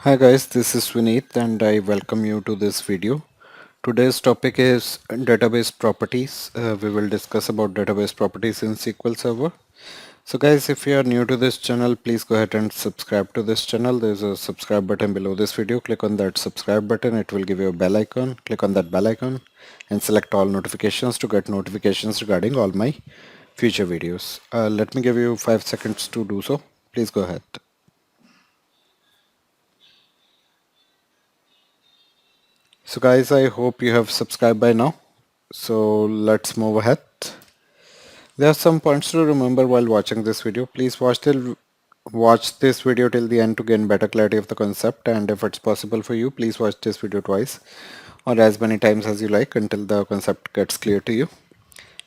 Hi guys, this is Vineet and I welcome you to this video. Today's topic is database properties. We will discuss about database properties in SQL Server. So guys, if you are new to this channel, please go ahead and subscribe to this channel. There's a subscribe button below this video. Click on that subscribe button. It will give you a bell icon. Click on that bell icon and select all notifications to get notifications regarding all my future videos. Let me give you 5 seconds to do so. Please go ahead. So guys, I hope you have subscribed by now. So let's move ahead. There are some points to remember while watching this video. Please watch this video till the end to gain better clarity of the concept, and if it's possible for you, please watch this video twice or as many times as you like until the concept gets clear to you.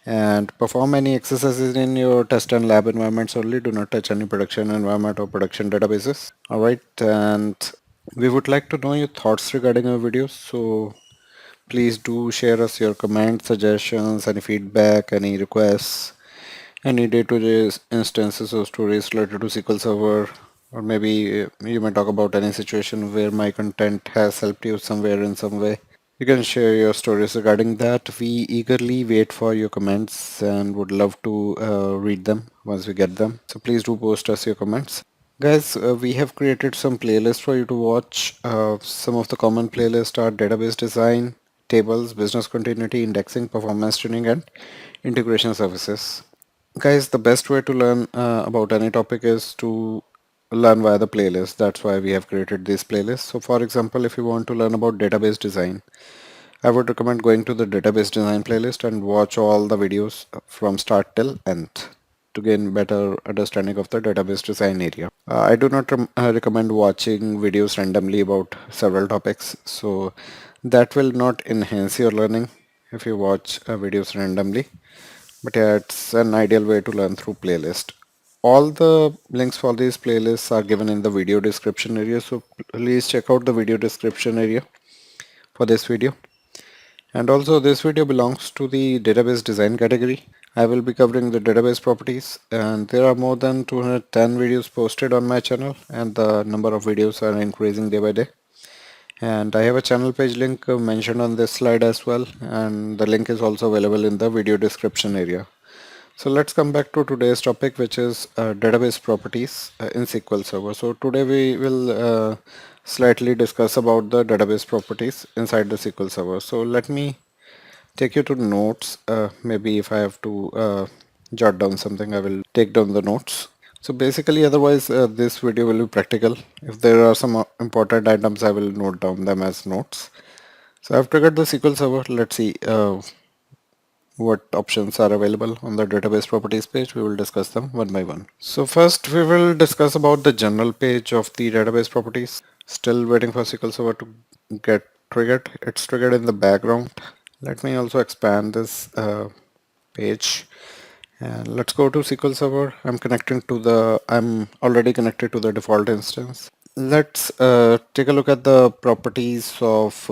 And perform any exercises in your test and lab environments only. Do not touch any production environment or production databases. Alright, and we would like to know your thoughts regarding our videos. So please do share us your comments, suggestions, any feedback, any requests, any day-to-day instances or stories related to SQL Server, or maybe you may talk about any situation where my content has helped you somewhere in some way. You can share your stories regarding that. We eagerly wait for your comments and would love to read them once we get them. So please do post us your comments. Guys, we have created some playlists for you to watch. Some of the common playlists are database design, tables, business continuity, indexing, performance tuning, and integration services. Guys, the best way to learn about any topic is to learn via the playlist. That's why we have created these playlists. So for example, if you want to learn about database design, I would recommend going to the database design playlist and watch all the videos from start till end to gain better understanding of the database design area. I do not recommend watching videos randomly about several topics, so that will not enhance your learning if you watch videos randomly. But yeah, it's an ideal way to learn through playlist. All the links for these playlists are given in the video description area, so please check out the video description area for this video. And also this video belongs to the database design category. I will be covering the database properties, and there are more than 210 videos posted on my channel, and the number of videos are increasing day by day. And I have a channel page link mentioned on this slide as well, and the link is also available in the video description area. So let's come back to today's topic, which is database properties in SQL Server. So today we will slightly discuss about the database properties inside the SQL Server. So let me take you to notes. Maybe if I have to jot down something, I will take down the notes. So basically, otherwise this video will be practical. If there are some important items, I will note down them as notes. So I've triggered the SQL Server. Let's see what options are available on the database properties page. We will discuss them one by one. So first we will discuss about the general page of the database properties. Still waiting for SQL Server to get triggered. It's triggered in the background. Let me also expand this page, and let's go to SQL Server. I'm already connected to the default instance. Let's take a look at the properties of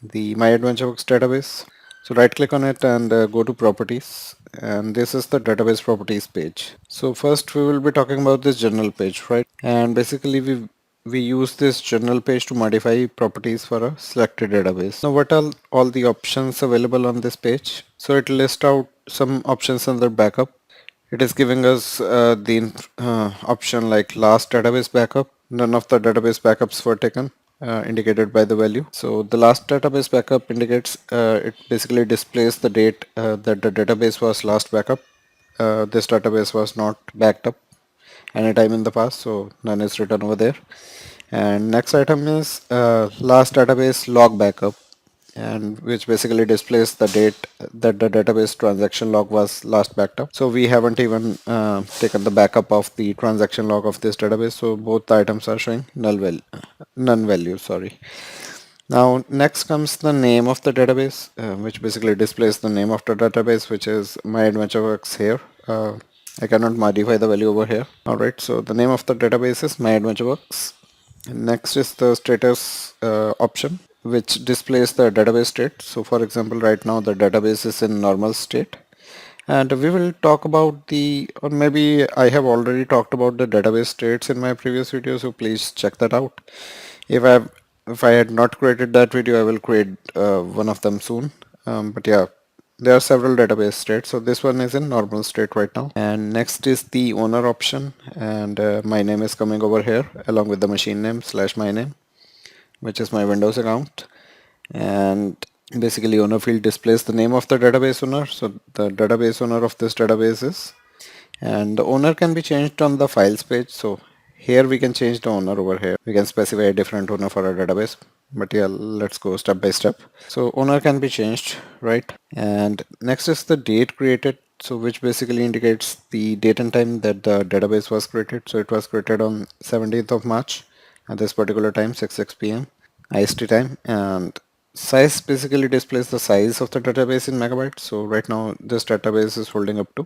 the My AdventureWorks database. So right click on it and go to properties, and this is the database properties page. So first we will be talking about this general page, right? And basically we use this general page to modify properties for a selected database. Now what are all the options available on this page? So it lists out some options under backup. It is giving us the option like last database backup. None of the database backups were taken, indicated by the value. So the last database backup indicates it basically displays the date that the database was last backup. This database was not backed up anytime in the past, so none is written over there. And next item is last database log backup, and which basically displays the date that the database transaction log was last backed up. So we haven't even taken the backup of the transaction log of this database, so both the items are showing none value, sorry. Now next comes the name of the database, which basically displays the name of the database, which is My AdventureWorks here. I cannot modify the value over here. Alright, so the name of the database is My AdventureWorks. Next is the status option, which displays the database state. So for example, right now the database is in normal state, And we will talk about or maybe I have already talked about the database states in my previous video, so please check that out. If I if I had not created that video, I will create one of them soon. But yeah, there are several database states. So this one is in normal state right now. And next is the owner option, and my name is coming over here along with the machine name / my name, which is my Windows account. And basically owner field displays the name of the database owner. So the database owner of this database is, and the owner can be changed on the files page. So here we can change the owner over here. We can specify a different owner for our database. But yeah, let's go step by step. So owner can be changed, right? And next is the date created. So which basically indicates the date and time that the database was created. So it was created on 17th of March at this particular time, 6 p.m. IST time. And size basically displays the size of the database in megabytes. So right now this database is holding up to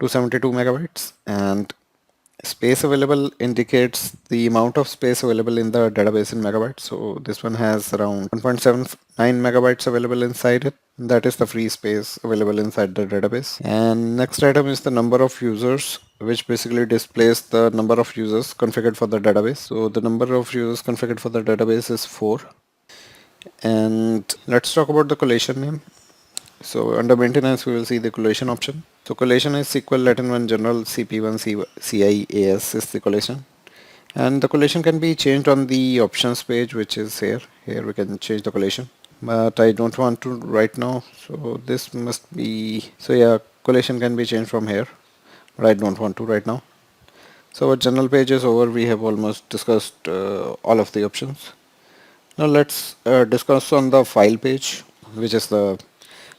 272 megabytes, and space available indicates the amount of space available in the database in megabytes. So this one has around 1.79 megabytes available inside it. That is the free space available inside the database. And next item is the number of users, which basically displays the number of users configured for the database. So the number of users configured for the database is 4. And let's talk about the collation name. So under maintenance, we will see the collation option. So collation is SQL Latin 1 General CP1 CIAS is the collation. And the collation can be changed on the options page, which is here. Here we can change the collation. But I don't want to right now. So this must be, so yeah, collation can be changed from here. But I don't want to right now. So our general page is over. We have almost discussed all of the options. Now let's discuss on the file page, which is the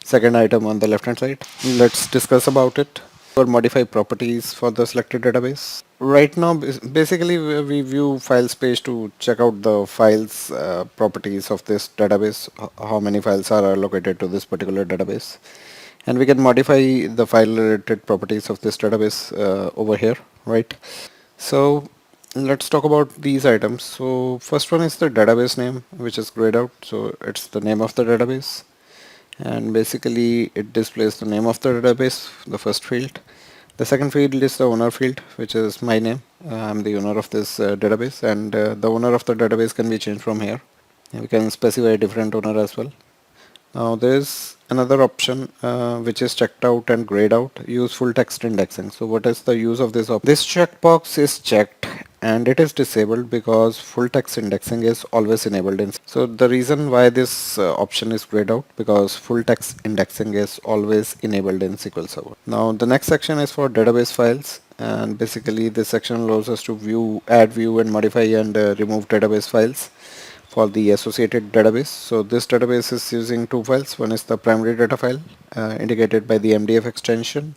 second item on the left hand side. Let's discuss about it or modify properties for the selected database. Right now basically we view files page to check out the files properties of this database, how many files are allocated to this particular database, and we can modify the file related properties of this database over here, right? So let's talk about these items. So first one is the database name, which is grayed out. So it's the name of the database, and basically it displays the name of the database, the first field. The second field is the owner field, which is my name. I'm the owner of this database, and the owner of the database can be changed from here. And we can specify a different owner as well. Now there's another option which is checked out and grayed out, use full text indexing. So what is the use of this option? This checkbox is checked and it is disabled because full text indexing is always enabled in. So the reason why this option is grayed out, because full text indexing is always enabled in SQL Server. Now the next section is for database files, and basically this section allows us to view, add, view and modify and remove database files for the associated database. So this database is using two files. One is the primary data file indicated by the MDF extension,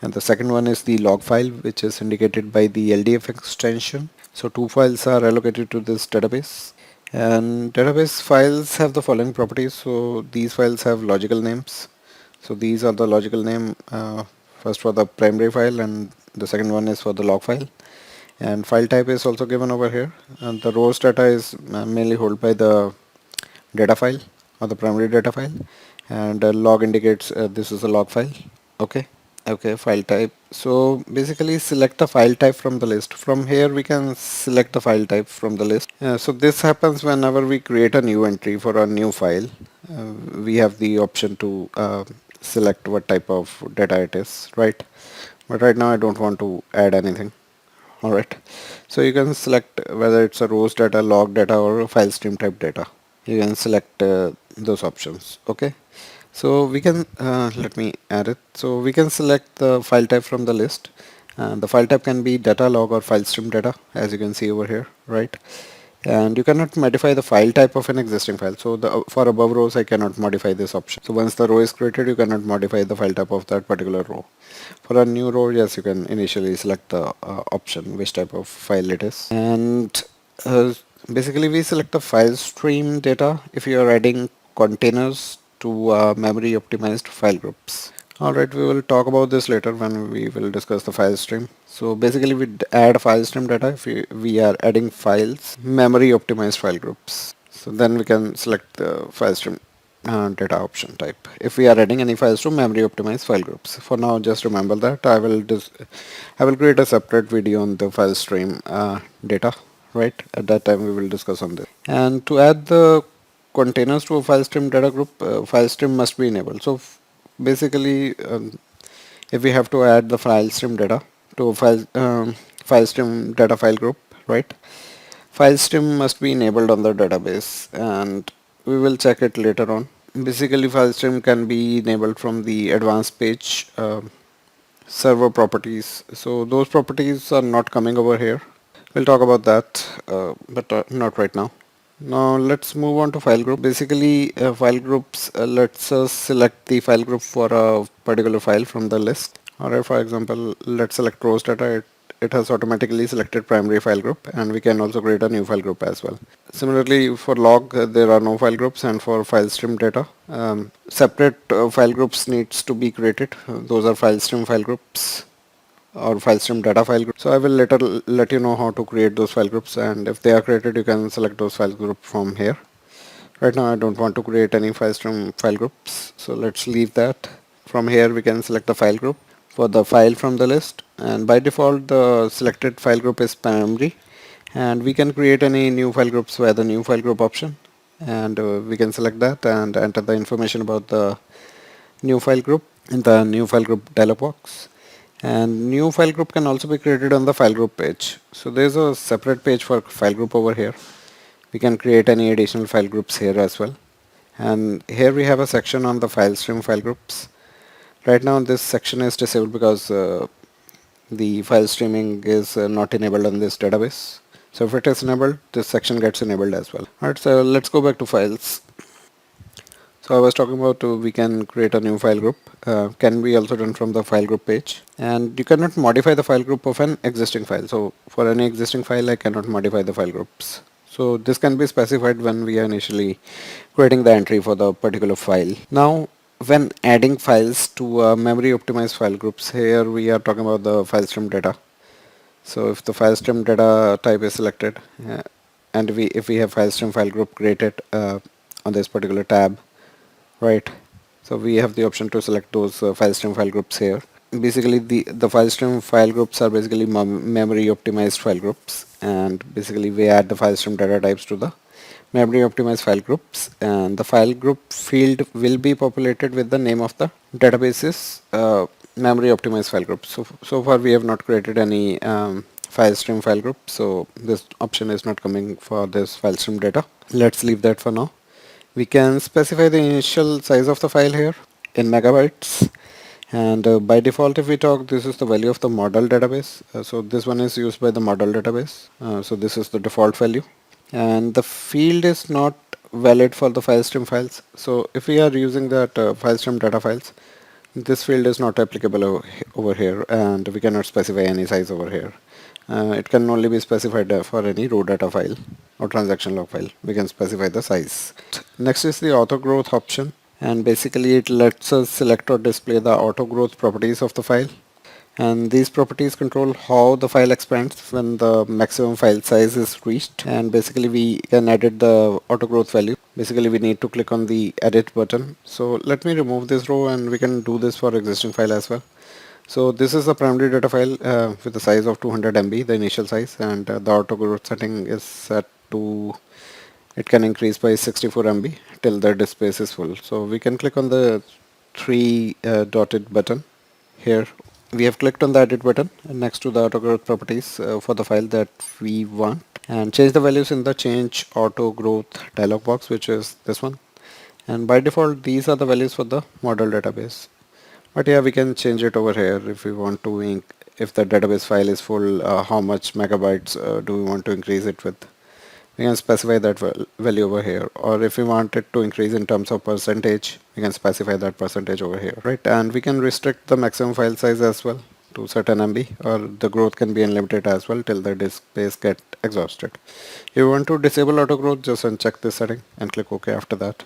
and the second one is the log file, which is indicated by the LDF extension. So two files are allocated to this database, and database files have the following properties. So these files have logical names. So these are the logical name, first for the primary file and the second one is for the log file. And file type is also given over here, and the rows data is mainly held by the data file or the primary data file, and log indicates this is a log file. Okay, file type. So basically select the file type from the list. From here we can select the file type from the list. So this happens whenever we create a new entry for a new file. We have the option to select what type of data it is, right? But right now I don't want to add anything. Alright, so you can select whether it's a rows data, log data or a file stream type data. You can select those options. Okay, so we can let me add it. So we can select the file type from the list, and the file type can be data, log or file stream data, as you can see over here, right? And you cannot modify the file type of an existing file. So for above rows I cannot modify this option. So once the row is created, you cannot modify the file type of that particular row. For a new row, yes, you can initially select the option which type of file it is. And basically we select the file stream data if you are adding containers to memory optimized file groups. Alright, we will talk about this later when we will discuss the file stream. So basically we add file stream data if we are adding files, memory optimized file groups. So then we can select the file stream data option type if we are adding any files to memory optimized file groups. For now, just remember that I will create a separate video on the file stream data. Right, at that time we will discuss on this. And to add the containers to a file stream data group, file stream must be enabled. So basically, if we have to add the file stream data to a file stream data file group, right? File stream must be enabled on the database, and we will check it later on. Basically, file stream can be enabled from the advanced page server properties. So those properties are not coming over here. We'll talk about that, but not right now. Now let's move on to file group. Basically, file groups lets us select the file group for a particular file from the list. Alright, for example, let's select rows data. It has automatically selected primary file group, and we can also create a new file group as well. Similarly, for log, there are no file groups, and for file stream data, separate file groups needs to be created. Those are file stream file groups or file stream data file group. So I will later let you know how to create those file groups, and if they are created, you can select those file group from here. Right now I don't want to create any file stream file groups, so let's leave that. From here we can select the file group for the file from the list, and by default the selected file group is primary, and we can create any new file groups via the new file group option, and we can select that and enter the information about the new file group in the new file group dialog box. And new file group can also be created on the file group page. So there's a separate page for file group over here. We can create any additional file groups here as well. And here we have a section on the file stream file groups. Right now this section is disabled because the file streaming is not enabled on this database. So if it is enabled, this section gets enabled as well. Alright, so let's go back to files. So I was talking about we can create a new file group. Can be also done from the file group page, and you cannot modify the file group of an existing file. So for any existing file I cannot modify the file groups. So this can be specified when we are initially creating the entry for the particular file. Now when adding files to memory optimized file groups, here we are talking about the file stream data. So if the file stream data type is selected, and if we have file stream file group created on this particular tab, right, so we have the option to select those file stream file groups here. Basically the file stream file groups are basically memory optimized file groups, and basically we add the file stream data types to the memory optimized file groups, and the file group field will be populated with the name of the database's memory optimized file group. So far we have not created any file stream file group, so this option is not coming for this file stream data. Let's leave that for now. We can specify the initial size of the file here in megabytes, and by default if we talk, this is the value of the model database. So this one is used by the model database, so this is the default value, and the field is not valid for the file stream files. So if we are using that file stream data files, this field is not applicable over here, and we cannot specify any size over here. It can only be specified for any raw data file or transaction log file. We can specify the size. Next is the auto growth option, and basically it lets us select or display the auto growth properties of the file, and these properties control how the file expands when the maximum file size is reached. And basically we can edit the auto growth value. Basically we need to click on the edit button. So let me remove this row, and we can do this for existing file as well. So this is the primary data file with the size of 200 MB, the initial size, and the auto growth setting is set to, it can increase by 64 MB till the disk space is full. So we can click on the three dotted button here. We have clicked on the edit button next to the auto growth properties for the file that we want, and change the values in the change auto growth dialog box, which is this one. And by default these are the values for the model database. But yeah, we can change it over here if we want to. If the database file is full, how much megabytes do we want to increase it with? We can specify that value over here. Or if we want it to increase in terms of percentage, we can specify that percentage over here, right? And we can restrict the maximum file size as well to certain MB, or the growth can be unlimited as well till the disk space get exhausted. If you want to disable auto growth, just uncheck this setting and click OK after that.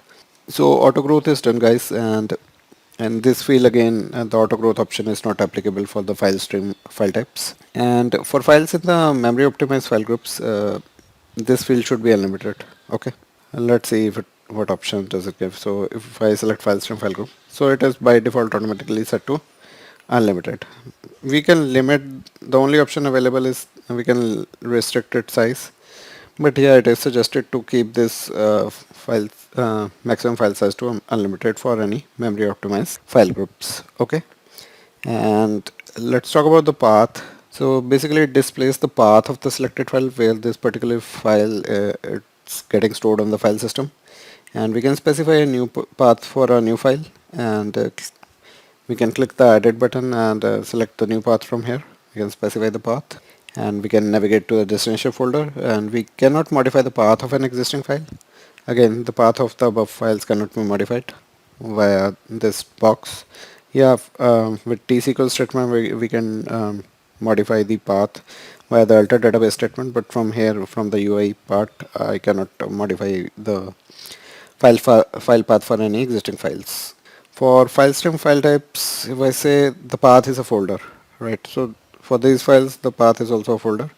So auto growth is done, guys, and this field again, the auto growth option is not applicable for the file stream file types. And for files in the memory optimized file groups, this field should be unlimited. Okay, and let's see if it what option does it give. So if I select file stream file group, so it is by default automatically set to unlimited. We can limit, the only option available is we can restrict its size, but yeah, it is suggested to keep this file maximum file size to unlimited for any memory optimized file groups. Okay, and let's talk about the path. So basically it displays the path of the selected file where this particular file it's getting stored on the file system, and we can specify a new path for a new file, and we can click the edit button and select the new path from here. We can specify the path and we can navigate to the destination folder, and we cannot modify the path of an existing file. Again, the path of the above files cannot be modified via this box. Yeah, with T-SQL statement we can modify the path via the alter database statement, but from here, from the UI part, I cannot modify the file path for any existing files. For file stream file types, if I say the path is a folder, right? So for these files, the path is also a folder,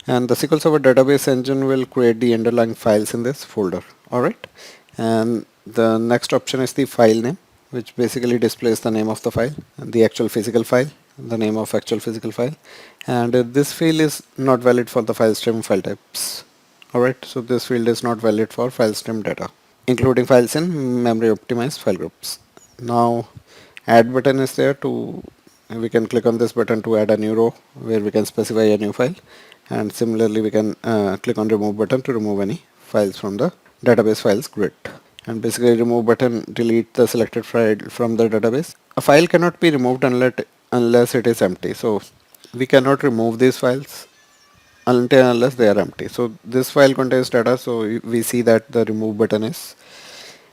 and the SQL Server database engine will create the underlying files in this folder. All right, and the next option is the file name, which basically displays the name of the file and the actual physical file, the name of actual physical file, and this field is not valid for the file stream file types. All right, so this field is not valid for file stream data, including files in memory optimized file groups. Now add button is there to, we can click on this button to add a new row where we can specify a new file, and similarly we can click on remove button to remove any files from the database files grid. And basically remove button delete the selected file from the database. A file cannot be removed unless it is empty, so we cannot remove these files until unless they are empty. So this file contains data, so we see that the remove button is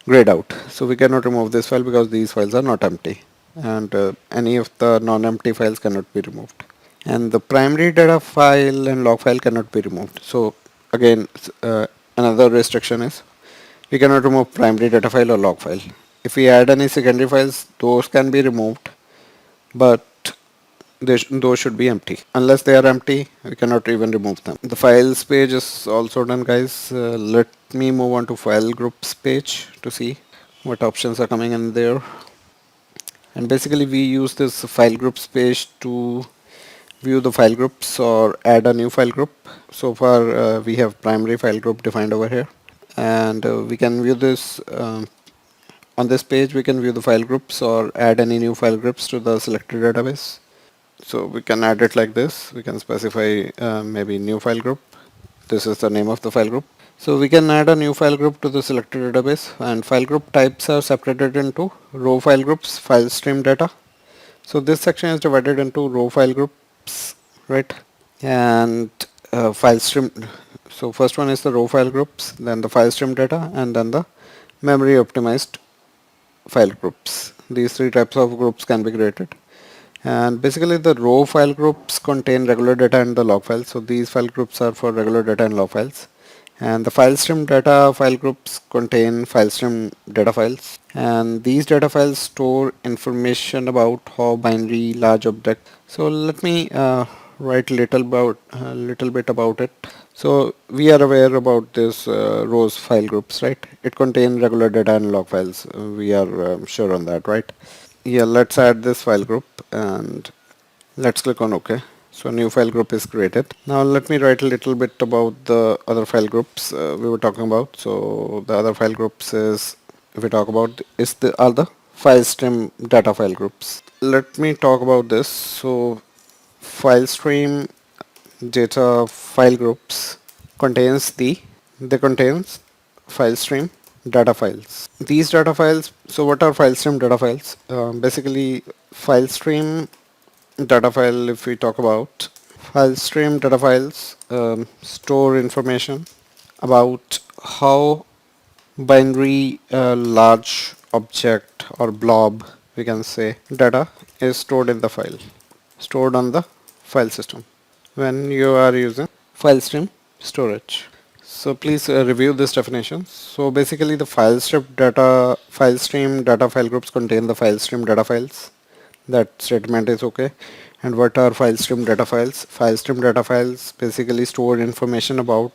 grayed out. So we cannot remove this file because these files are not empty, and any of the non-empty files cannot be removed. And the primary data file and log file cannot be removed. So again, another restriction is we cannot remove primary data file or log file. If we add any secondary files, those can be removed, but those should be empty. Unless they are empty, we cannot even remove them. The files page is also done, guys. Let me move on to file groups page to see what options are coming in there. And basically we use this file groups page to view the file groups or add a new file group. So far we have primary file group defined over here, and we can view this on this page. We can view the file groups or add any new file groups to the selected database. So we can add it like this. We can specify maybe new file group. This is the name of the file group. So we can add a new file group to the selected database, and file group types are separated into row file groups, file stream data. So this section is divided into row file groups, right? And file stream. So first one is the row file groups, then the file stream data, and then the memory optimized file groups. These three types of groups can be created. And basically the row file groups contain regular data and the log files. So these file groups are for regular data and log files. And the file stream data file groups contain file stream data files. And these data files store information about how binary large object. So let me write little bit about it. So we are aware about this rows file groups, right? It contains regular data and log files. We are sure on that, right? Yeah, let's add this file group and let's click on OK. So a new file group is created. Now let me write a little bit about the other file groups we were talking about. So the other file groups is, if we talk about, are the file stream data file groups. Let me talk about this. So file stream data file groups contains file stream data files. These data files, so what are file stream data files? Basically file stream data file, if we talk about file stream data files, store information about how binary large object or blob, we can say, data is stored in the file, stored on the file system when you are using file stream storage. So please review this definition. So basically the file stream data file groups contain the file stream data files. That statement is okay. And what are file stream data files? File stream data files basically store information about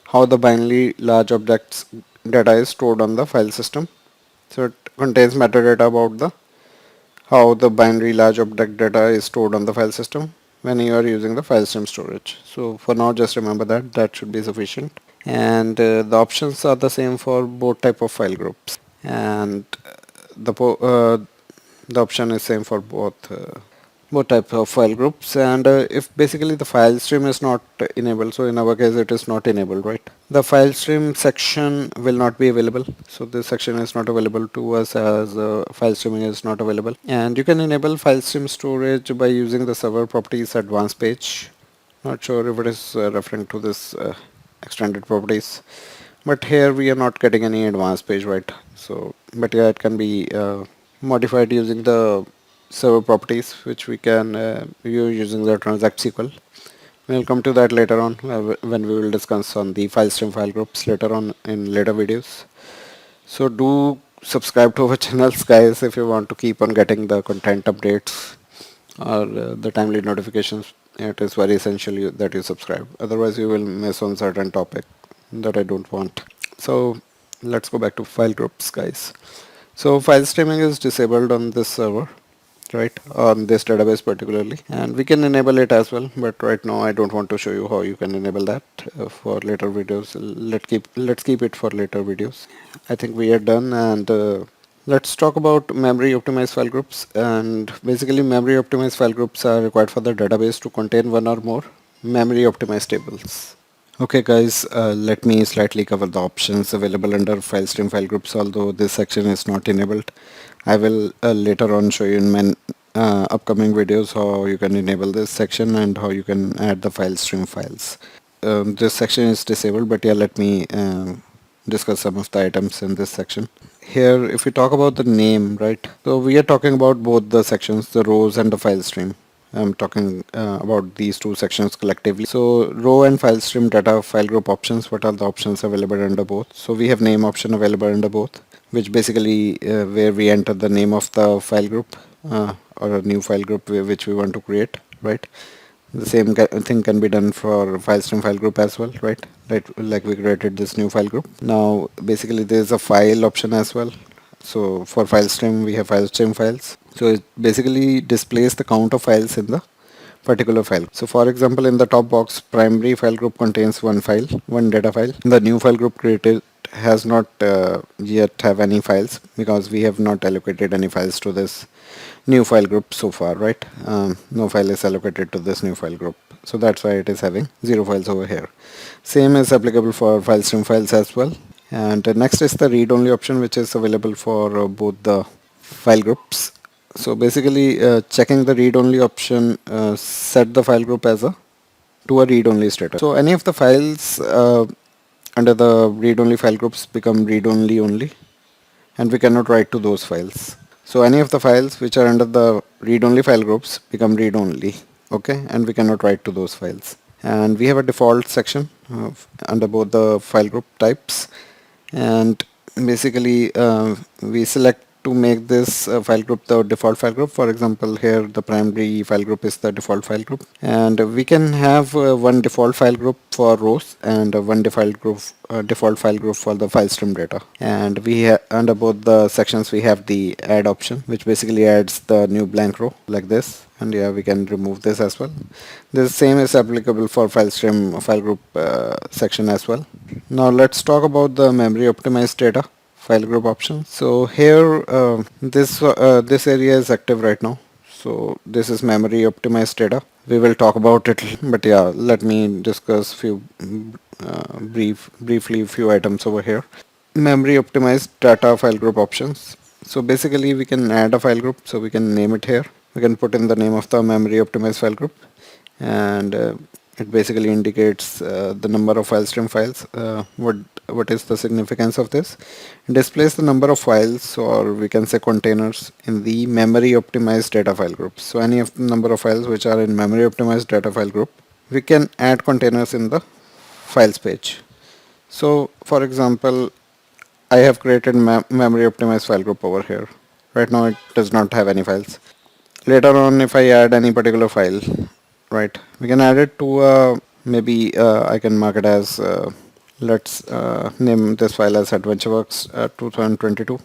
how the binary large objects data is stored on the file system. So it contains metadata about the how the binary large object data is stored on the file system when you are using the file stream storage. So for now, just remember that that should be sufficient. And the options are the same for both type of file groups, and the the option is same for both type of file groups. And if basically the file stream is not enabled, so in our case it is not enabled, right? The file stream section will not be available. So this section is not available to us as file streaming is not available. And you can enable file stream storage by using the server properties advanced page. Not sure if it is referring to this extended properties, but here we are not getting any advanced page, right? So but yeah, it can be modified using the server properties, which we can view using the transact SQL. We'll come to that later on when we will discuss on the file stream file groups later on in later videos. So do subscribe to our channels, guys, if you want to keep on getting the content updates or the timely notifications. It is very essential that you subscribe. Otherwise, you will miss on certain topic that I don't want. So let's go back to file groups, guys. So file streaming is disabled on this server, right, on this database particularly, and we can enable it as well, but right now I don't want to show you how you can enable that. For later videos, let's keep it for later videos. I think we are done, and let's talk about memory optimized file groups. And basically memory optimized file groups are required for the database to contain one or more memory optimized tables. Okay guys, let me slightly cover the options available under file stream file groups, although this section is not enabled. I will later on show you in my upcoming videos how you can enable this section and how you can add the file stream files. This section is disabled, but yeah, let me discuss some of the items in this section. Here, if we talk about the name, right, so we are talking about both the sections, the rows and the file stream. I'm talking about these two sections collectively. So row and file stream data file group options, what are the options available under both? So we have name option available under both, which basically where we enter the name of the file group or a new file group which we want to create, right? The same thing can be done for file stream file group as well, right? Like we created this new file group. Now basically there's a file option as well. So for file stream we have file stream files. So it basically displays the count of files in the particular file. So for example, in the top box, primary file group contains one file, one data file. The new file group created has not yet have any files because we have not allocated any files to this new file group so far, right? No file is allocated to this new file group, so that's why it is having 0 files over here. Same is applicable for file stream files as well. And next is the read only option, which is available for both the file groups. So basically checking the read only option set the file group as a to a read only status. So any of the files under the read only file groups become read only, and we cannot write to those files. So any of the files which are under the read only file groups become read only, okay, and we cannot write to those files. And we have a default section under both the file group types, and basically we select to make this file group the default file group. For example, here the primary file group is the default file group, and we can have one default file group for rows and one default file group for the file stream data. And we under both the sections we have the add option, which basically adds the new blank row like this. And yeah, we can remove this as well. The same is applicable for file stream file group section as well. Now let's talk about the memory optimized data file group option. So here this area is active right now. So this is memory optimized data. We will talk about it, but yeah, let me discuss briefly few items over here. Memory optimized data file group options. So basically we can add a file group, so we can name it here. We can put in the name of the memory optimized file group, and it basically indicates the number of file stream files. What is the significance of this? It displays the number of files, or we can say containers, in the memory optimized data file group. So any of the number of files which are in memory optimized data file group, we can add containers in the files page. So for example, I have created memory optimized file group over here. Right now it does not have any files. Later on, if I add any particular file, right, we can add it to maybe I can mark it as Let's name this file as AdventureWorks 2022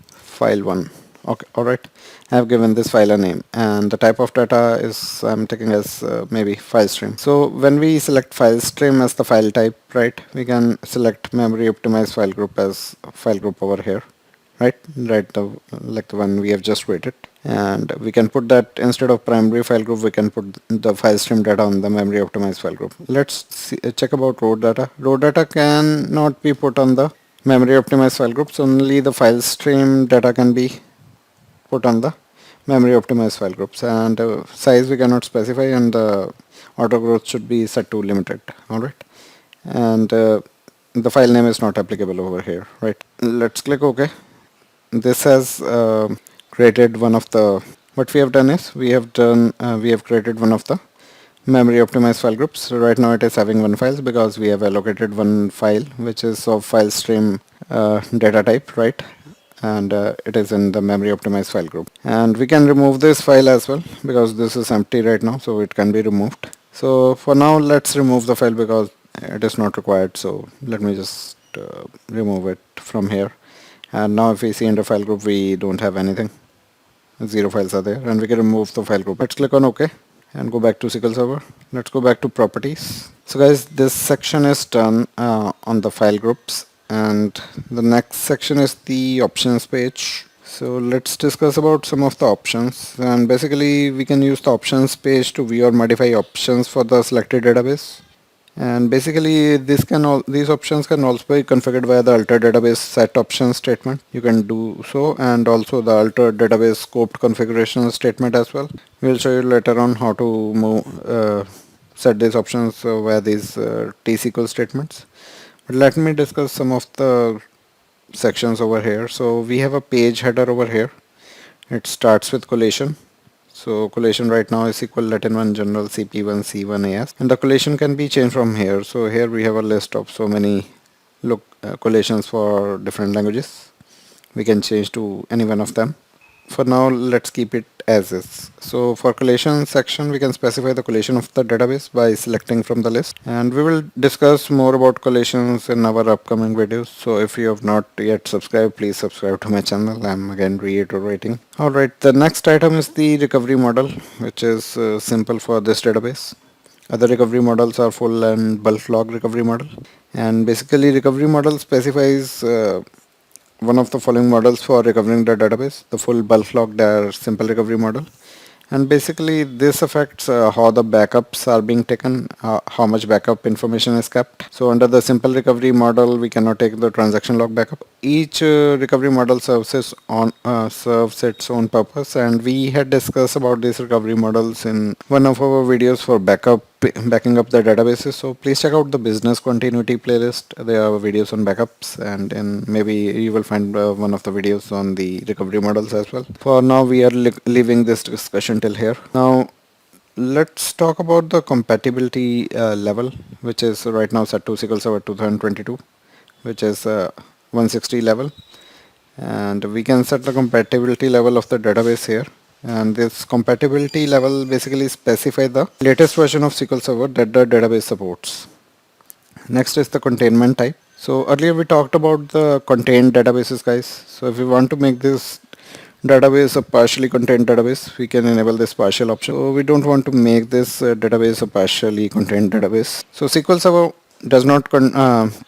file 1. Okay, all right. I have given this file a name, and the type of data is I'm taking as maybe file stream. So when we select file stream as the file type, right, we can select memory optimized file group as file group over here, right? Right, like the one we have just created, and we can put that instead of primary file group, we can put the file stream data on the memory optimized file group. Let's check about raw data. Raw data cannot be put on the memory optimized file groups. Only the file stream data can be put on the memory optimized file groups, and size we cannot specify, and auto growth should be set to limited. All right, and the file name is not applicable over here, right? Let's click OK. This has created one of the, what we have done is we have created one of the memory optimized file groups. So right now it is having one file because we have allocated one file which is of file stream data type, right? And it is in the memory optimized file group, and we can remove this file as well because this is empty right now, so it can be removed. So for now let's remove the file because it is not required. So let me just remove it from here, and now if we see in the file group we don't have anything, 0 files are there, and we can remove the file group. Let's click on OK and go back to SQL Server. Let's go back to properties. So guys, this section is done on the file groups, and the next section is the options page. So let's discuss about some of the options, and basically we can use the options page to view or modify options for the selected database. And basically these options can also be configured via the alter database set option statement. You can do so, and also the alter database scoped configuration statement as well. We'll show you later on how to set these options via these T-SQL statements. But let me discuss some of the sections over here. So we have a page header over here. It starts with collation. So collation right now is equal Latin 1 General CP1 C1 AS, and the collation can be changed from here. So here we have a list of so many collations for different languages. We can change to any one of them. For now let's keep it as is. So for collation section we can specify the collation of the database by selecting from the list, and we will discuss more about collations in our upcoming videos. So if you have not yet subscribed, please subscribe to my channel. I'm again reiterating. Alright, the next item is the recovery model, which is simple for this database. Other recovery models are full and bulk log recovery model, and basically recovery model specifies one of the following models for recovering the database: the full, bulk log, or simple recovery model. And basically this affects how the backups are being taken, how much backup information is kept. So under the simple recovery model we cannot take the transaction log backup. Each recovery model serves its own purpose, and we had discussed about these recovery models in one of our videos for backing up the databases. So please check out the business continuity playlist. There are videos on backups, and maybe you will find one of the videos on the recovery models as well. For now we are leaving this discussion till here. Now let's talk about the compatibility level, which is right now set to SQL Server 2022, which is 160 level, and we can set the compatibility level of the database here. And this compatibility level basically specify the latest version of SQL Server that the database supports. Next is the containment type. So earlier we talked about the contained databases, guys. So if we want to make this database a partially contained database, we can enable this partial option. So we don't want to make this database a partially contained database. So SQL Server does not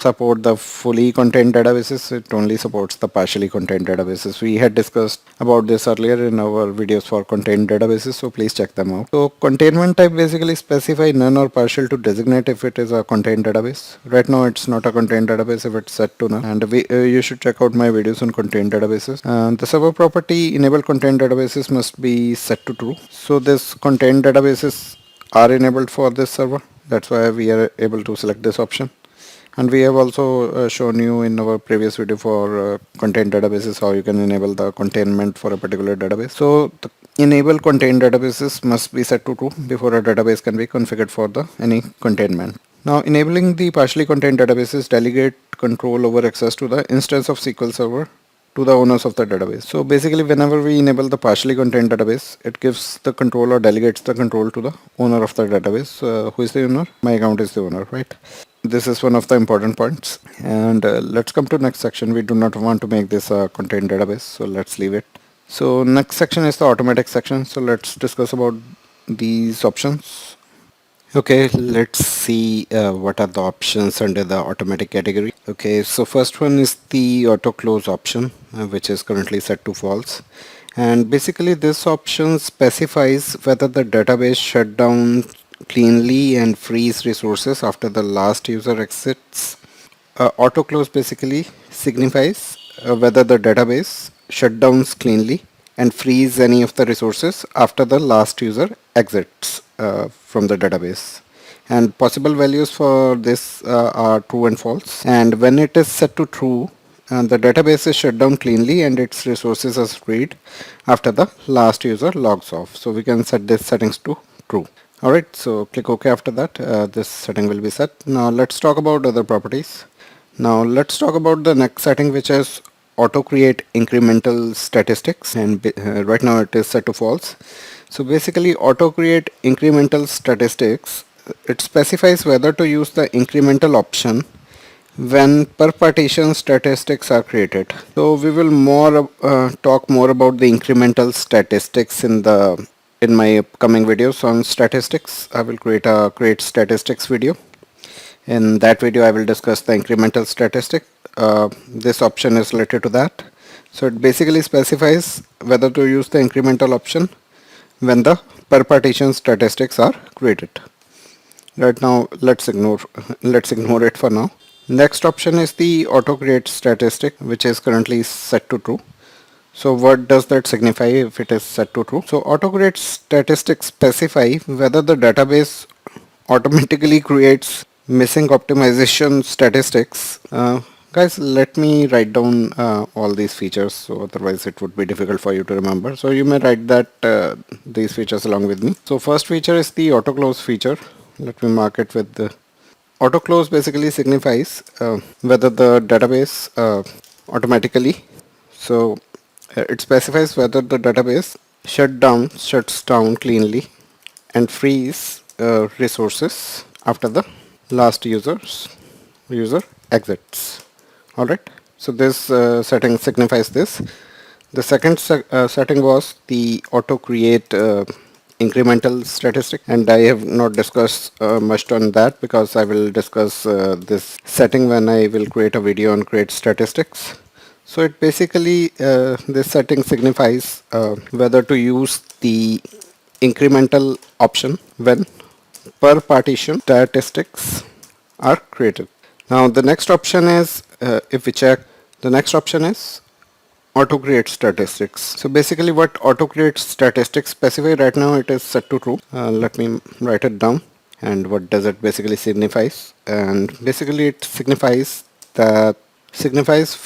support the fully contained databases. It only supports the partially contained databases. We had discussed about this earlier in our videos for contained databases, so please check them out. So containment type basically specify none or partial to designate if it is a contained database. Right now it's not a contained database if it's set to none, and you should check out my videos on contained databases. And the server property enable contained databases must be set to true. So this contained databases are enabled for this server. That's why we are able to select this option. And we have also shown you in our previous video for contained databases how you can enable the containment for a particular database. So the enable contained databases must be set to true before a database can be configured for any containment. Now enabling the partially contained databases delegate control over access to the instance of SQL Server to the owners of the database. So basically whenever we enable the partially contained database, it gives the control or delegates the control to the owner of the database. Who is the owner? My account is the owner, right? this is one of the important points. And let's come to next section. We do not want to make this a contained database, so let's leave it. So next section is the automatic section. So let's discuss about these options. Okay, let's see what are the options under the automatic category. Okay, so first one is the auto close option, which is currently set to false. And basically this option specifies whether the database shut down cleanly and frees resources after the last user exits. Auto close basically signifies whether the database shut down cleanly and frees any of the resources after the last user exits from the database. And possible values for this are true and false. And when it is set to true, the database is shut down cleanly and its resources are freed after the last user logs off. So we can set these settings to true. Alright, so click OK after that. This setting will be set. Now let's talk about other properties. Now let's talk about the next setting, which is auto create incremental statistics, and right now it is set to false. So basically auto create incremental statistics, it specifies whether to use the incremental option when per partition statistics are created. So we will talk more about the incremental statistics in my upcoming videos on statistics. I will create a create statistics video. In that video I will discuss the incremental statistic. This option is related to that. So it basically specifies whether to use the incremental option when the per partition statistics are created. Right now let's ignore it for now. Next option is the auto create statistic, which is currently set to true. So what does that signify if it is set to true? So auto create statistics specify whether the database automatically creates missing optimization statistics. Guys, let me write down all these features, so otherwise it would be difficult for you to remember. So you may write that these features along with me. So first feature is the auto close feature. Let me mark it with the auto close. Basically signifies whether the database automatically, so it specifies whether the database shuts down cleanly and frees resources after the last user exits. Alright, so this setting signifies this. The second setting was the auto create incremental statistic, and I have not discussed much on that because I will discuss this setting when I will create a video on create statistics. So it basically this setting signifies whether to use the incremental option when per partition statistics are created. Now the next option is if we check, the next option is auto create statistics. So basically what auto create statistics specify, right now it is set to true. Let me write it down. And what does it basically signifies? And basically it signifies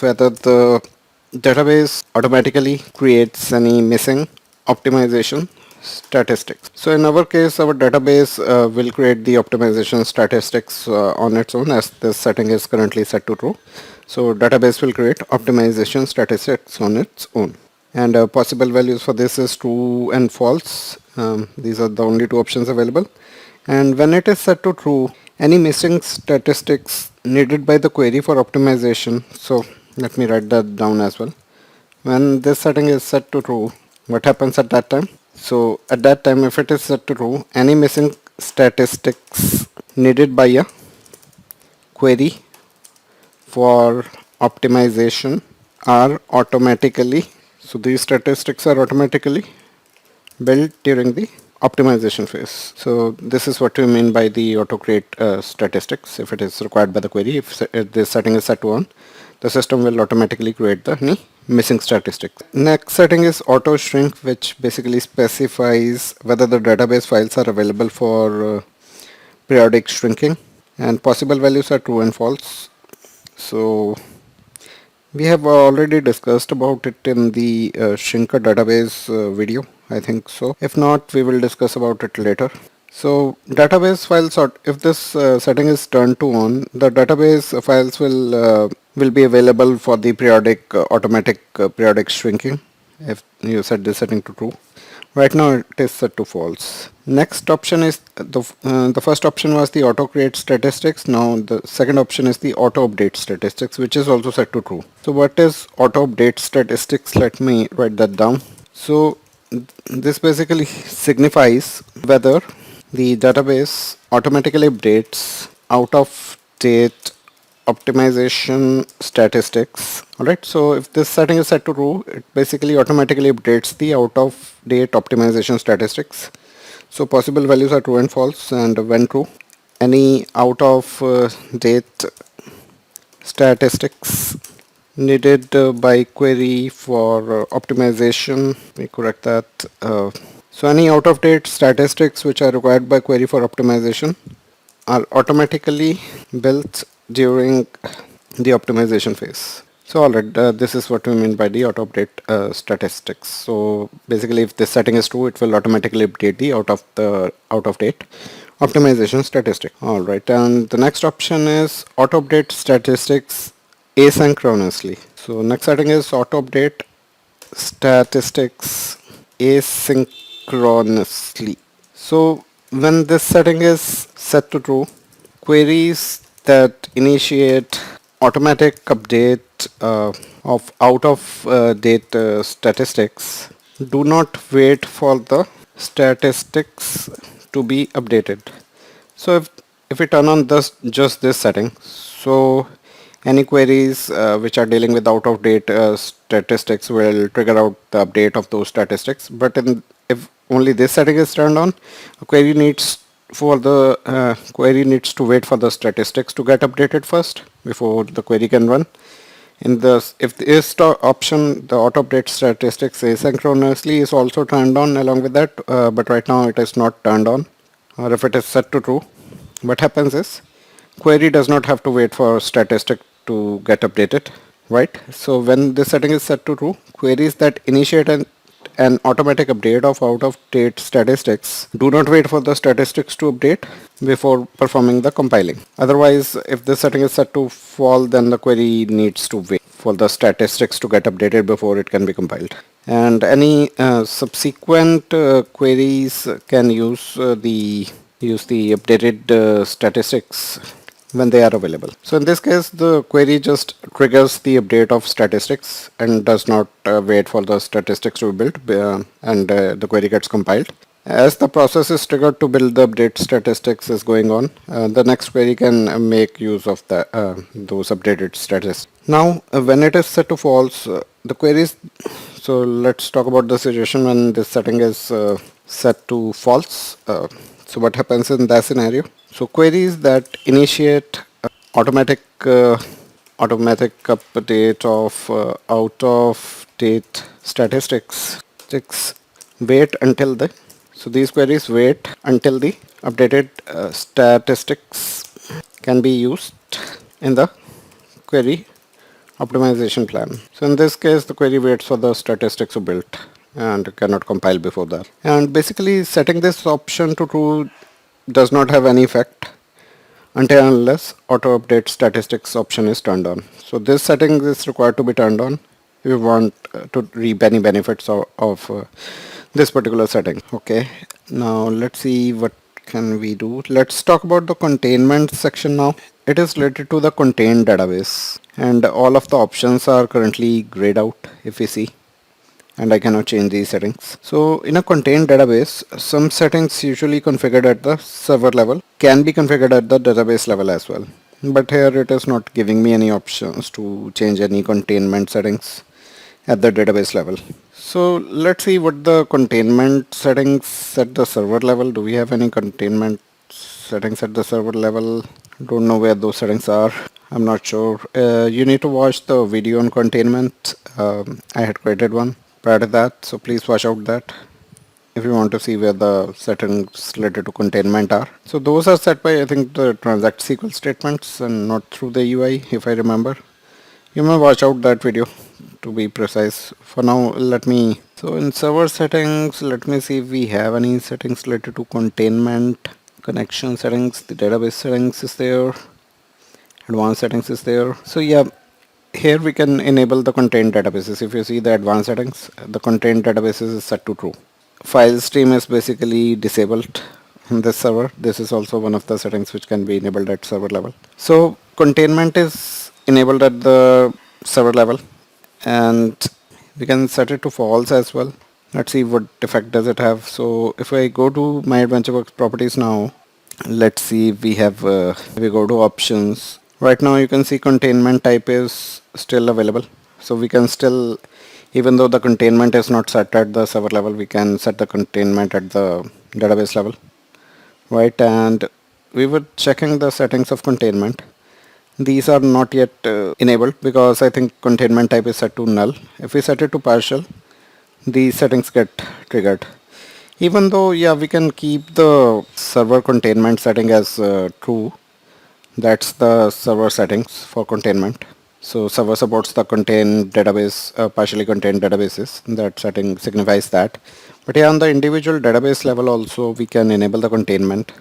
whether the database automatically creates any missing optimization statistics. So in our case, our database will create the optimization statistics on its own, as this setting is currently set to true. So database will create optimization statistics on its own. And possible values for this is true and false. These are the only two options available. And when it is set to true, any missing statistics needed by the query for optimization. So let me write that down as well. When this setting is set to true, what happens at that time? So at that time, if it is set to true, any missing statistics needed by a query for optimization are automatically, so these statistics are automatically built during the optimization phase. So this is what we mean by the auto create statistics. If it is required by the query, if this setting is set to on, the system will automatically create the missing statistics. Next setting is auto shrink, which basically specifies whether the database files are available for periodic shrinking, and possible values are true and false. So we have already discussed about it in the shrink a database video, I think so. If not, we will discuss about it later. So database files, if this setting is turned to on, the database files will be available for the periodic automatic periodic shrinking if you set this setting to true. Right now it is set to false. Next option is the first option was the auto create statistics. Now the second option is the auto update statistics, which is also set to true. So what is auto update statistics? Let me write that down. So this basically signifies whether the database automatically updates out of date optimization statistics. Alright, so if this setting is set to true, it basically automatically updates the out of date optimization statistics. So possible values are true and false, and when true, any out of date statistics needed by query for optimization. We correct that. So any out of date statistics which are required by query for optimization are automatically built during the optimization phase. So alright, this is what we mean by the auto update statistics. So basically, if this setting is true, it will automatically update the out of date optimization statistic. Alright, and the next option is auto update statistics asynchronously. So next setting is auto update statistics asynchronously. So when this setting is set to true, queries that initiate automatic update of out of date statistics do not wait for the statistics to be updated. So if we turn on this just this setting, so any queries which are dealing with out of date statistics will trigger out the update of those statistics. But if only this setting is turned on, a query needs query needs to wait for the statistics to get updated first before the query can run. If this option, the auto update statistics asynchronously, is also turned on along with that, but right now it is not turned on, or if it is set to true, what happens is query does not have to wait for statistic to get updated, right? So when this setting is set to true, queries that initiate an automatic update of out of date statistics do not wait for the statistics to update before performing the compiling. Otherwise, if this setting is set to fall, then the query needs to wait for the statistics to get updated before it can be compiled. And any subsequent queries can use the updated statistics when they are available. So in this case, the query just triggers the update of statistics and does not wait for the statistics to be built, and the query gets compiled. As the process is triggered to build the update statistics is going on, the next query can make use of those updated statistics. Now, when it is set to false, the queries. So let's talk about the situation when this setting is set to false. So what happens in that scenario? So queries that initiate automatic automatic update of out of date statistics wait until the so these queries wait until the updated statistics can be used in the query optimization plan. So in this case, the query waits for the statistics to build and cannot compile before that. And basically, setting this option to true does not have any effect until unless auto update statistics option is turned on. So this setting is required to be turned on if you want to reap any benefits of this particular setting. Okay, now let's see what can we do. Let's talk about the containment section now. It is related to the contained database, and all of the options are currently grayed out if we see, and I cannot change these settings. So in a contained database, some settings usually configured at the server level can be configured at the database level as well. But here it is not giving me any options to change any containment settings at the database level. So let's see what the containment settings at the server level. Do we have any containment settings at the server level? Don't know where those settings are. I'm not sure. You need to watch the video on containment. I had created one prior to that, so please watch out that if you want to see where the settings related to containment are. So those are set by, I think, the transact SQL statements and not through the UI, if I remember. You may watch out that video to be precise. For now, so in server settings, let me see if we have any settings related to containment. Connection settings, the database settings is there, advanced settings is there. So yeah, here we can enable the contained databases. If you see the advanced settings, the contained databases is set to true. file stream is basically disabled in this server. This is also one of the settings which can be enabled at server level. So containment is enabled at the server level, and we can set it to false as well. Let's see what effect does it have. So if I go to my AdventureWorks properties now, let's see, we go to options. Right now you can see containment type is still available. So we can still, even though the containment is not set at the server level, we can set the containment at the database level, right? And we were checking the settings of containment. These are not yet enabled because I think containment type is set to null. If we set it to partial, these settings get triggered. Even though, yeah, we can keep the server containment setting as true. That's the server settings for containment. So server supports the contained database, partially contained databases. That setting signifies that. But yeah, on the individual database level also, we can enable the containment.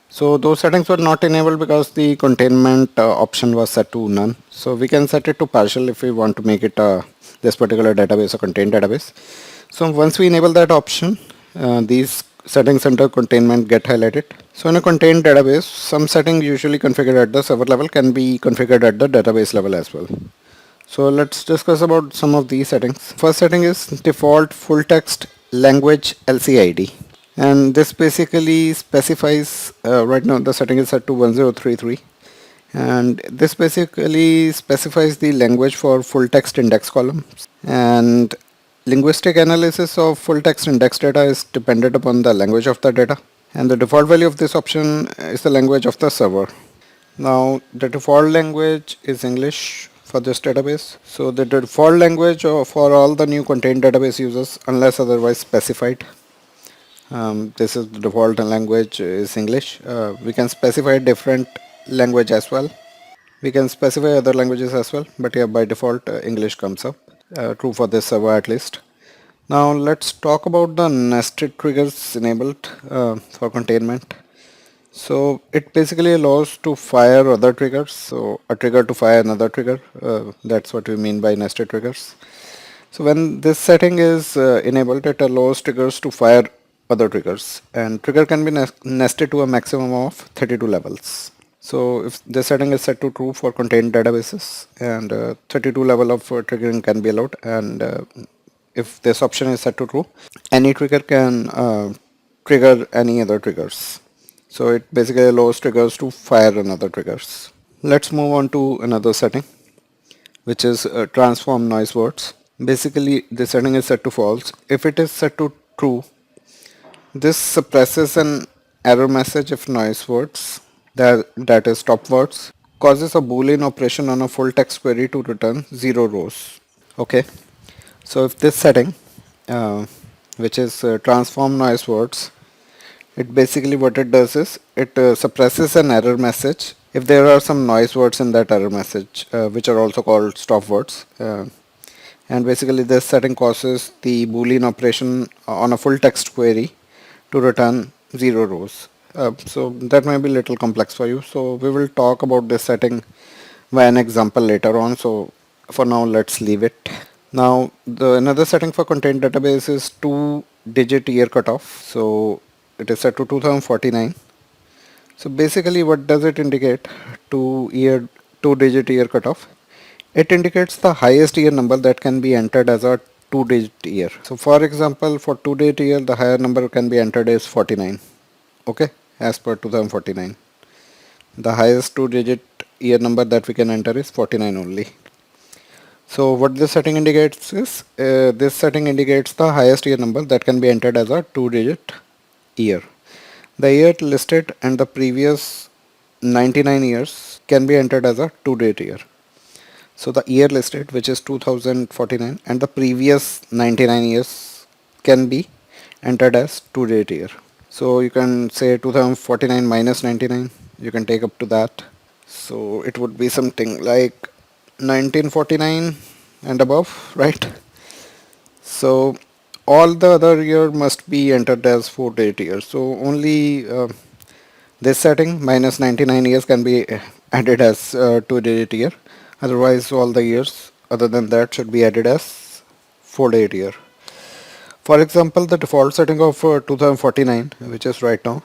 So those settings were not enabled because the containment option was set to none. So we can set it to partial if we want to make it this particular database a contained database. So once we enable that option, these settings under containment get highlighted. So in a contained database, some setting usually configured at the server level can be configured at the database level as well. So let's discuss about some of these settings. First setting is default full text language LCID. And this basically specifies, right now the setting is set to 1033. And this basically specifies the language for full text index columns. And linguistic analysis of full text index data is dependent upon the language of the data. And the default value of this option is the language of the server. Now the default language is English for this database. So the default language for all the new contained database users unless otherwise specified. This is the default language is English. We can specify different language as well. We can specify other languages as well, but yeah, by default English comes up. True for this server at least. Now let's talk about the nested triggers enabled for containment. So it basically allows to fire other triggers. So a trigger to fire another trigger. That's what we mean by nested triggers. So when this setting is enabled, it allows triggers to fire other triggers, and trigger can be nested to a maximum of 32 levels. So if this setting is set to true for contained databases, and 32 level of triggering can be allowed, and if this option is set to true, any trigger can trigger any other triggers. So it basically allows triggers to fire another triggers. Let's move on to another setting, which is transform noise words. Basically, the setting is set to false. If it is set to true, this suppresses an error message if noise words, that is stop words, causes a boolean operation on a full text query to return 0 rows. Okay, so if this setting, which is transform noise words, it basically what it does is it suppresses an error message if there are some noise words in that error message, which are also called stop words. And basically this setting causes the boolean operation on a full text query to return 0 rows. So that may be a little complex for you, so we will talk about this setting by an example later on. So for now let's leave it. Now the another setting for contained database is 2-digit year cutoff. So it is set to 2049. So basically what does it indicate? 2-digit year cutoff. It indicates the highest year number that can be entered as a 2-digit year. So for example, for 2-digit year, the higher number can be entered as 49. Okay, as per 2049. The highest 2-digit year number that we can enter is 49 only. So what this setting indicates is, this setting indicates the highest year number that can be entered as a 2-digit year. The year listed and the previous 99 years can be entered as a 2-digit year. So the year listed, which is 2049, and the previous 99 years can be entered as 2-digit year. So you can say 2049 minus 99, you can take up to that. So it would be something like 1949 and above, right? So all the other year must be entered as 4-digit year. So only this setting minus 99 years can be added as 2-digit year. Otherwise all the years other than that should be added as 4-digit year. For example, the default setting of 2049, which is right now,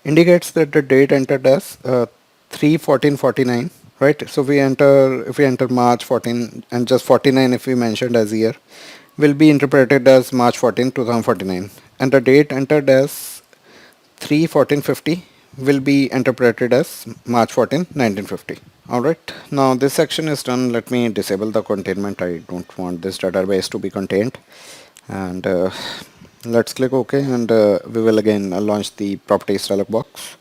indicates that the date entered as 3/14/49, right? So if we enter March 14 and just 49 if we mentioned as year, will be interpreted as March 14, 2049, and the date entered as 3/14/50 will be interpreted as March 14, 1950. Alright, now this section is done. Let me disable the containment. I don't want this database to be contained. And let's click OK, and we will again launch the properties dialog box,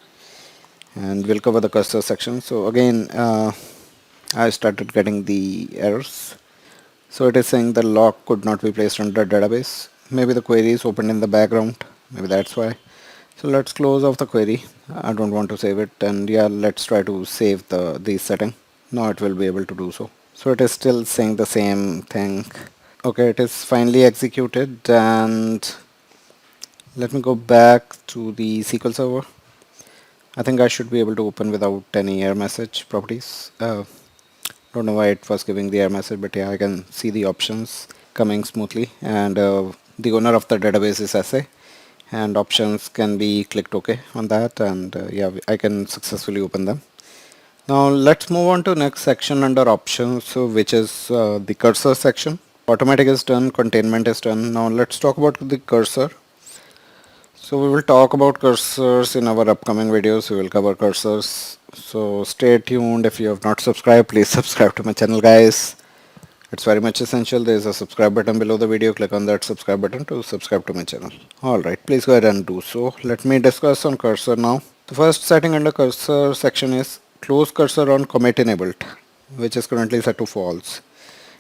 and we'll cover the cursor section. So again, I started getting the errors. So it is saying the lock could not be placed under database. Maybe the query is opened in the background. Maybe that's why. So let's close off the query. I don't want to save it, and yeah, let's try to save the setting. Now it will be able to do so. So it is still saying the same thing. Okay, it is finally executed, and let me go back to the SQL Server. I think I should be able to open without any error message properties. Don't know why it was giving the error message, but yeah, I can see the options coming smoothly, and the owner of the database is SA, and options can be clicked OK on that, and yeah, I can successfully open them. Now let's move on to next section under options, so which is the cursor section. Automatic is done, containment is done. Now let's talk about the cursor. So we will talk about cursors in our upcoming videos. We will cover cursors. So stay tuned. If you have not subscribed, please subscribe to my channel, guys. It's very much essential. There is a subscribe button below the video. Click on that subscribe button to subscribe to my channel. Alright, please go ahead and do so. Let me discuss on cursor now. The first setting under cursor section is close cursor on commit enabled, which is currently set to false.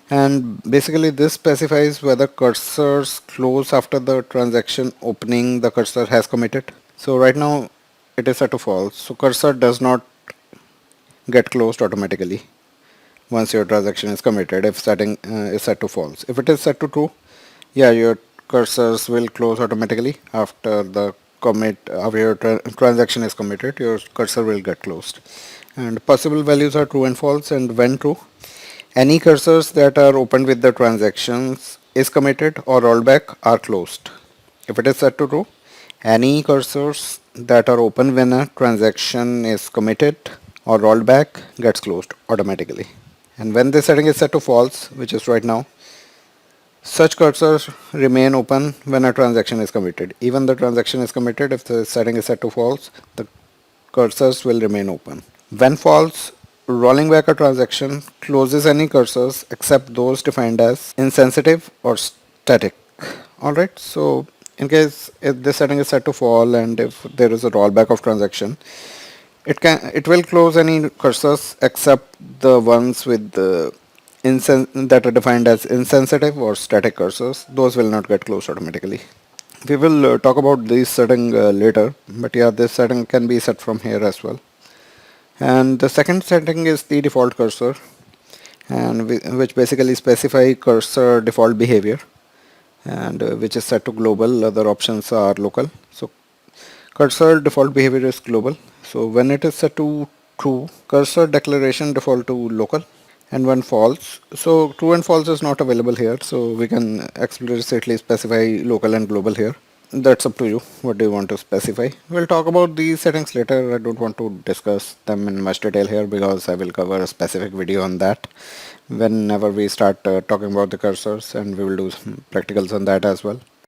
And basically this specifies whether cursors close after the transaction opening the cursor has committed. So right now it is set to false. So cursor does not get closed automatically once your transaction is committed if setting is set to false. If it is set to true, yeah, your cursors will close automatically after the commit after your transaction is committed. Your cursor will get closed, and possible values are true and false. And when true, any cursors that are opened with the transactions is committed or rollback are closed. If it is set to true, any cursors that are open when a transaction is committed or rolled back gets closed automatically. And when this setting is set to false, which is right now, such cursors remain open when a transaction is committed. Even the transaction is committed, if the setting is set to false, the cursors will remain open. When false, rolling back a transaction closes any cursors except those defined as insensitive or static. Alright, so in case if this setting is set to fall and if there is a rollback of transaction, it will close any cursors except the ones with the that are defined as insensitive or static cursors. Those will not get closed automatically. We will talk about this setting later, but yeah, this setting can be set from here as well. And the second setting is the default cursor, and which basically specify cursor default behavior, and which is set to global. Other options are local. So cursor default behavior is global. So when it is set to true, cursor declaration default to local, and when false, so true and false is not available here, so we can explicitly specify local and global here. That's up to you. What do you want to specify? We'll talk about these settings later. I don't want to discuss them in much detail here because I will cover a specific video on that whenever we start talking about the cursors, and we will do some practicals on that as well.